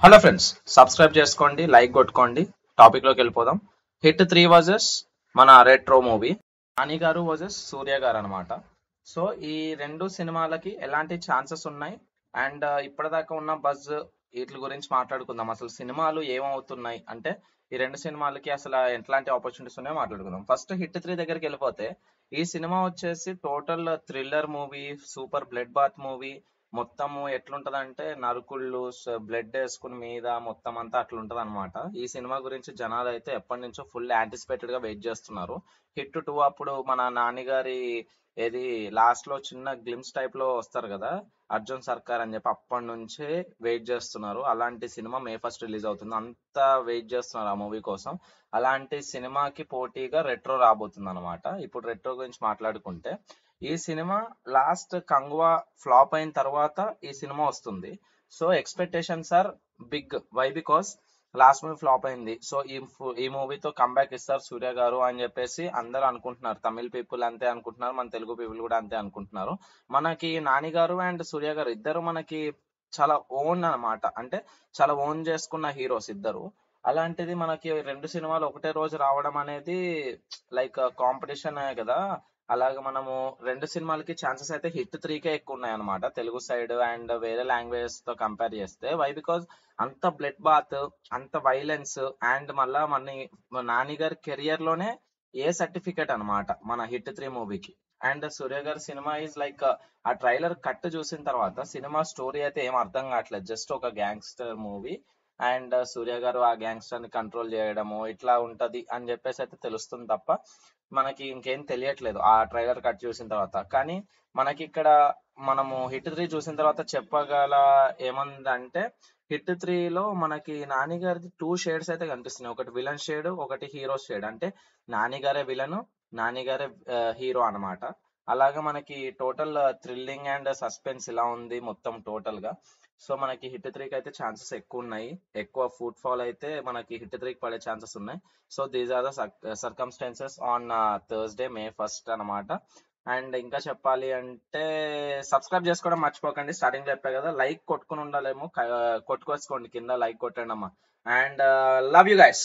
Hello friends, subscribe చేసుకోండి, like కొట్టుకోండి. Topic లోకి వెళ్ళిపోదాం. హిట్ 3 వర్సెస్ మన రెట్రో మూవీ నాని గారు వర్సెస్ సూర్య గారు అనమాట. సో ఈ రెండు సినిమాలకి ఎలాంటి ఛాన్సెస్ ఉన్నాయి అండ్ ఇప్పటిదాకా ఉన్న బజ్ వీటి గురించి మాట్లాడుకుందాం. అసలు సినిమాలు ఏమవుతున్నాయి అంటే ఈ రెండు సినిమాలకి అసలు ఎట్లాంటి ఆపర్చునిటీస్ ఉన్నాయో మాట్లాడుకుందాం. ఫస్ట్ హిట్ 3 దగ్గరికి వెళ్ళిపోతే ఈ సినిమా వచ్చేసి total thriller movie, super blood bath movie. మొత్తము ఎట్లుంటదంటే నరుకుళ్ళు, బ్లడ్ వేసుకుని మీద మొత్తం అంతా అట్లుంటది అనమాట. ఈ సినిమా గురించి జనాలు అయితే ఎప్పటి నుంచో ఫుల్ యాంటిసిపేటెడ్ గా వెయిట్ చేస్తున్నారు. హిట్ 2 అప్పుడు మన నాని గారి ఏది లాస్ట్ లో చిన్న గ్లిమ్స్ టైప్ లో వస్తారు కదా, అర్జున్ సర్కార్ అని చెప్పి, అప్పటి నుంచే వెయిట్ చేస్తున్నారు. అలాంటి సినిమా మే 1 రిలీజ్ అవుతుంది, అంతా వెయిట్ చేస్తున్నారు ఆ మూవీ కోసం. అలాంటి సినిమాకి పోటీగా రెట్రో రాబోతుంది అనమాట. ఇప్పుడు రెట్రో గురించి మాట్లాడుకుంటే ఈ సినిమా లాస్ట్ కంగువా ఫ్లాప్ అయిన తర్వాత ఈ సినిమా వస్తుంది. So expectations are big. Why? Because last movie flop అయింది. సో ఈ మూవీతో కంబ్యాక్ ఇస్తారు సూర్య గారు అని చెప్పేసి అందరూ అనుకుంటున్నారు. తమిళ పీపుల్ అంతే అనుకుంటున్నారు, మన తెలుగు పీపుల్ కూడా అంతే అనుకుంటున్నారు. మనకి నాని గారు అండ్ సూర్య గారు ఇద్దరు మనకి చాలా ఓన్ అన్నమాట. అంటే చాలా ఓన్ చేసుకున్న హీరోస్ ఇద్దరు. అలాంటిది మనకి రెండు సినిమాలు ఒకటే రోజు రావడం అనేది లైక్ కాంపిటీషన్ కదా. అలాగే మనము రెండు సినిమాలకి ఛాన్సెస్ అయితే హిట్ 3కే ఎక్కువ ఉన్నాయి అనమాట, తెలుగు సైడ్ అండ్ వేరే లాంగ్వేజెస్ తో కంపేర్ చేస్తే. వై? బికాజ్ అంత బ్లడ్ బాత్, అంత వైలెన్స్ అండ్ మళ్ళా మన నాని గారి కెరియర్ లోనే ఏ సర్టిఫికేట్ అన్నమాట మన హిట్ 3 మూవీకి. అండ్ సూర్య గారి సినిమా ఈజ్ లైక్ ఆ ట్రైలర్ కట్ చూసిన తర్వాత సినిమా స్టోరీ అయితే ఏం అర్థం కావట్లేదు. జస్ట్ ఒక గ్యాంగ్స్టర్ మూవీ అండ్ సూర్య గారు ఆ గ్యాంగ్స్టర్ ని కంట్రోల్ చేయడము ఇట్లా ఉంటది అని చెప్పేసి అయితే తెలుస్తుంది తప్ప మనకి ఇంకేం తెలియట్లేదు ఆ ట్రైలర్ కట్ చూసిన తర్వాత. కానీ మనకి ఇక్కడ మనము హిట్ 3 చూసిన తర్వాత చెప్పగల ఏముందంటే హిట్ 3లో మనకి నాని గారిది 2 షేడ్స్ అయితే కనిపిస్తున్నాయి. ఒకటి విలన్ షేడ్, ఒకటి హీరో షేడ్. అంటే నాని గారే విలన్, నాని గారే హీరో అన్నమాట. అలాగే మనకి టోటల్ థ్రిల్లింగ్ అండ్ సస్పెన్స్ ఇలా ఉంది మొత్తం టోటల్ గా. సో మనకి హిట్ 3కి అయితే ఛాన్సెస్ ఎక్కువ ఉన్నాయి. ఎక్కువ ఫుట్ ఫాల్ అయితే మనకి హిట్ 3కి పడే ఛాన్సెస్ ఉన్నాయి. So these are the circumstances on Thursday May 1 అనమాట. అండ్ ఇంకా చెప్పాలి అంటే సబ్స్క్రైబ్ చేసుకోవడం మర్చిపోకండి. స్టార్టింగ్ లో చెప్పా కదా, లైక్ కొట్టుకుని ఉండాలేమో, కొట్టుకోసుకోండి, కింద లైక్ కొట్టండి అమ్మా. And love you guys.